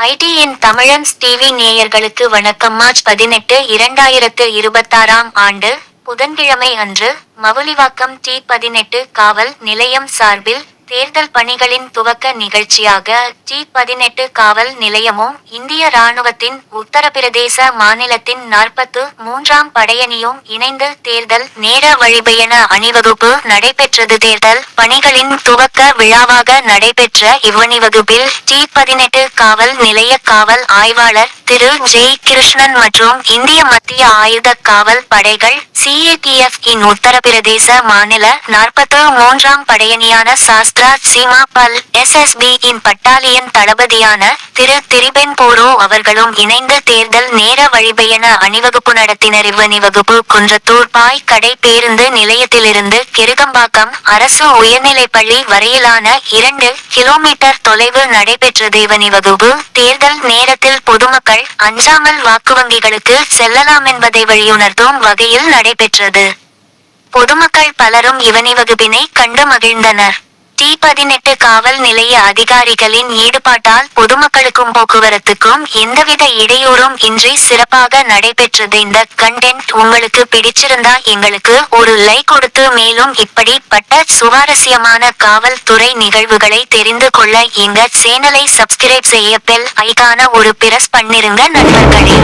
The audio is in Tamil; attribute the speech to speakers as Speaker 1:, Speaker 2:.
Speaker 1: ஐடிஎன் தமிழன்ஸ் டிவி நேயர்களுக்கு வணக்கம். மார்ச் 18, 2026ஆம் ஆண்டு புதன்கிழமை அன்று மவுலிவாக்கம் T-18 காவல் நிலையம் சார்பில் தேர்தல் பணிகளின் துவக்க நிகழ்ச்சியாக T-18 காவல் நிலையமும் இந்திய இராணுவத்தின் உத்தரப்பிரதேச மாநிலத்தின் 43ஆம் படையணியும் இணைந்து தேர்தல் நேர வழிபயண அணிவகுப்பு நடைபெற்றது. தேர்தல் பணிகளின் துவக்க விழாவாக நடைபெற்ற இவ்வணிவகுப்பில் T-18 காவல் நிலைய காவல் ஆய்வாளர் திரு ஜெய் கிருஷ்ணன் மற்றும் இந்திய மத்திய ஆயுத காவல் படைகள் CATF இன் உத்தரப்பிரதேச மாநில 43ஆம் படையணியான சாஸ்திரா சீமா பல் SSB இன் பட்டாலியன் தளபதியான திரு திரிபென் போரோ அவர்களும் இணைந்து தேர்தல் நேர வழிபயண அணிவகுப்பு நடத்தினர். இவ்வணிவகுப்பு குன்றத்தூர் பாய் கடை பேருந்து நிலையத்திலிருந்து கிருகம்பாக்கம் அரசு உயர்நிலைப்பள்ளி வரையிலான 2 கிலோமீட்டர் தொலைவு நடைபெற்றது. இவ்வணிவகுப்பு தேர்தல் நேரத்தில் பொதுமக்கள் அஞ்சாமல் வாக்குவங்கிகளுக்கு செல்லலாமென்பதை வழியுணர்த்தும் வகையில் நடைபெற்றது. பொதுமக்கள் பலரும் இவ்வணிவகுப்பினை கண்டு மகிழ்ந்தனர். T-18 காவல் நிலைய அதிகாரிகளின் ஈடுபாட்டால் பொதுமக்களுக்கும் போக்குவரத்துக்கும் எந்தவித இடையூறும் இன்றி சிறப்பாக நடைபெற்றது. இந்த கண்டென்ட் உங்களுக்கு பிடிச்சிருந்தா எங்களுக்கு ஒரு லைக் கொடுத்து மேலும் இப்படிப்பட்ட சுவாரஸ்யமான காவல்துறை நிகழ்வுகளை தெரிந்து கொள்ள எங்க சேனலை சப்ஸ்கிரைப் செய்ய பெல் ஐகான ஒரு பிரஸ் பண்ணிருங்க நண்பர்களே.